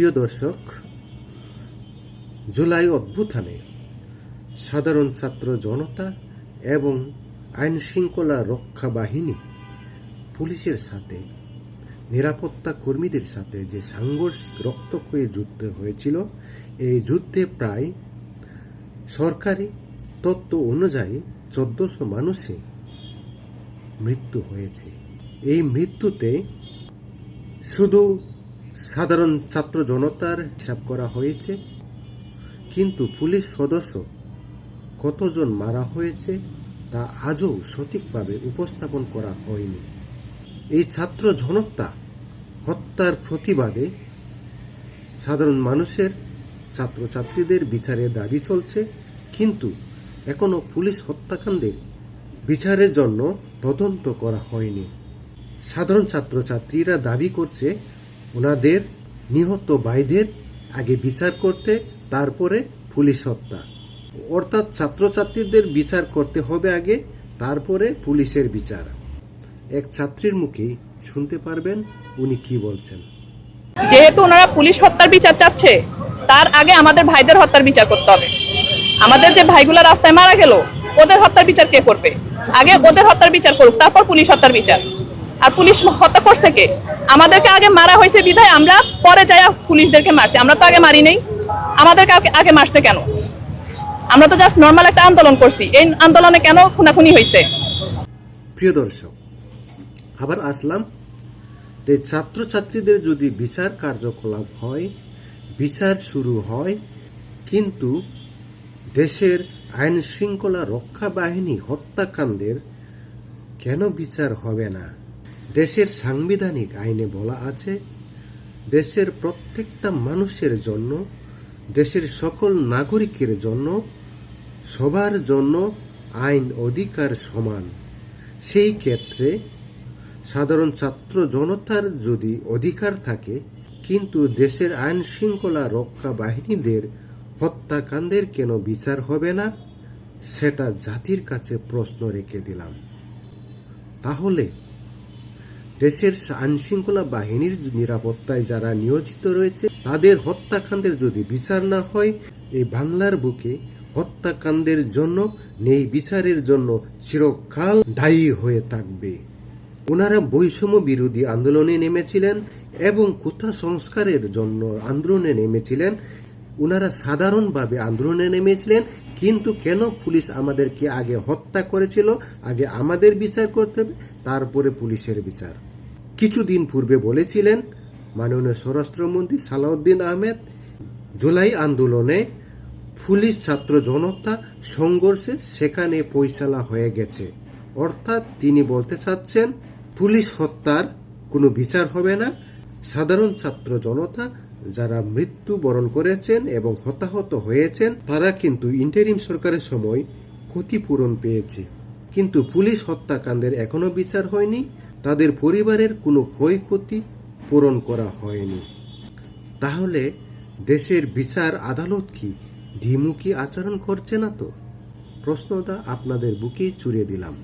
প্রিয় দর্শক, জুলাই অভ্যুত্থানে সাধারণ ছাত্র জনতা এবং আইন শৃঙ্খলা রক্ষা বাহিনী পুলিশের সাথে নিরাপত্তা কর্মীদের সাথে যে সাংঘর্ষিক রক্তক্ষয়ী যুদ্ধ হয়েছিল, এই যুদ্ধে প্রায় সরকারি তথ্য অনুযায়ী 1400 মানুষের মৃত্যু হয়েছে। এই মৃত্যুতে শুধু সাধারণ ছাত্র জনতার হিসাব করা হয়েছে, কিন্তু পুলিশ সদস্য কতজন মারা হয়েছে তা আজও সঠিকভাবে উপস্থাপন করা হয়নি। এই ছাত্র জনতা হত্যার প্রতিবাদে সাধারণ মানুষের ছাত্রছাত্রীদের বিচারের দাবি চলছে, কিন্তু এখনো পুলিশ হত্যাকাণ্ডের বিচারের জন্য তদন্ত করা হয়নি। সাধারণ ছাত্রছাত্রীরা দাবি করছে ওনাদের নিহত ভাইদের আগে বিচার করতে, তারপরে পুলিশ হত্যা, অর্থাৎ ছাত্রছাত্রীদের বিচার করতে হবে আগে, তারপরে পুলিশের বিচার। এক ছাত্রীর মুখে শুনতে পারবেন উনি কি বলছেন। যেহেতু ওনারা পুলিশ হত্যার বিচার চাচ্ছে, তার আগে আমাদের ভাইদের হত্যার বিচার করতে হবে। আমাদের যে ভাইগুলা রাস্তায় মারা গেল, ওদের হত্যার বিচার কে করবে? আগে ওদের হত্যার বিচার করুক, তারপর পুলিশ হত্যার বিচার। আর পুলিশ হত্যা করছে কে? আমাদেরকে আগে মারা হয়েছে বিধায় আমরা পরে যাই পুলিশদেরকে মারছি। আমরা তো আগে মারি নেই, আমাদেরকে আগে মারছে কেন? আমরা তো জাস্ট নর্মাল একটা আন্দোলন করছি, এই আন্দোলনে কেন খুনাখুনি হয়েছে? প্রিয় দর্শক, আবার আসলাম যে ছাত্রছাত্রীদের যদি বিচার কার্যকলাপ হয়, বিচার শুরু হয়, কিন্তু দেশের আইন শৃঙ্খলা রক্ষা বাহিনী হত্যাকাণ্ডের কেন বিচার হবে না? দেশের সাংবিধানিক আইনে বলা আছে, দেশের প্রত্যেকটা মানুষের জন্য, দেশের সকল নাগরিকের জন্য, সবার জন্য আইন অধিকার সমান। সেই ক্ষেত্রে সাধারণ ছাত্র জনতার যদি অধিকার থাকে, কিন্তু দেশের আইন শৃঙ্খলা রক্ষা বাহিনীদের হত্যাকাণ্ডের কেন বিচার হবে না, সেটা জাতির কাছে প্রশ্ন রেখে দিলাম। তাহলে দেশের আইন শৃঙ্খলা বাহিনীর নিরাপত্তায় যারা নিয়োজিত রয়েছে, তাদের হত্যাকাণ্ডের যদি বিচার না হয়, এই বাংলার বুকে হত্যাকাণ্ডের জন্য, নেই বিচারের জন্য চিরকাল দায়ী হয়ে থাকবে। ওনারা বৈষম্য বিরোধী আন্দোলনে নেমেছিলেন এবং কোটা সংস্কারের জন্য আন্দোলনে নেমেছিলেন। ওনারা সাধারণভাবে আন্দোলনে নেমেছিলেন, কিন্তু কেন পুলিশ আমাদেরকে আগে হত্যা করেছিল? আগে আমাদের বিচার করতে হবে, তারপরে পুলিশের বিচার। কিছুদিন পূর্বে বলেছিলেন মাননীয় স্বরাষ্ট্রমন্ত্রী সালাউদ্দিন আহমেদ, জুলাই আন্দোলনে পুলিশ ছাত্র জনতা সংঘর্ষে সেখানে ফয়সালা হয়ে গেছে। অর্থাৎ তিনি বলতে চাচ্ছেন পুলিশ হত্যার কোনো বিচার হবে না। সাধারণ ছাত্র জনতা যারা মৃত্যুবরণ করেছেন এবং হতাহত হয়েছেন, তারা কিন্তু ইন্টারিম সরকারের সময় ক্ষতিপূরণ পেয়েছে, কিন্তু পুলিশ হত্যাকাণ্ডের এখনো বিচার হয়নি, তাদের পরিবারের কোনো ক্ষয়ক্ষতি পূরণ করা হয়নি। তাহলে দেশের বিচার আদালত কি দ্বিমুখী আচরণ করছে না? তো প্রশ্নটা আপনাদের বুকেই ছুড়ে দিলাম।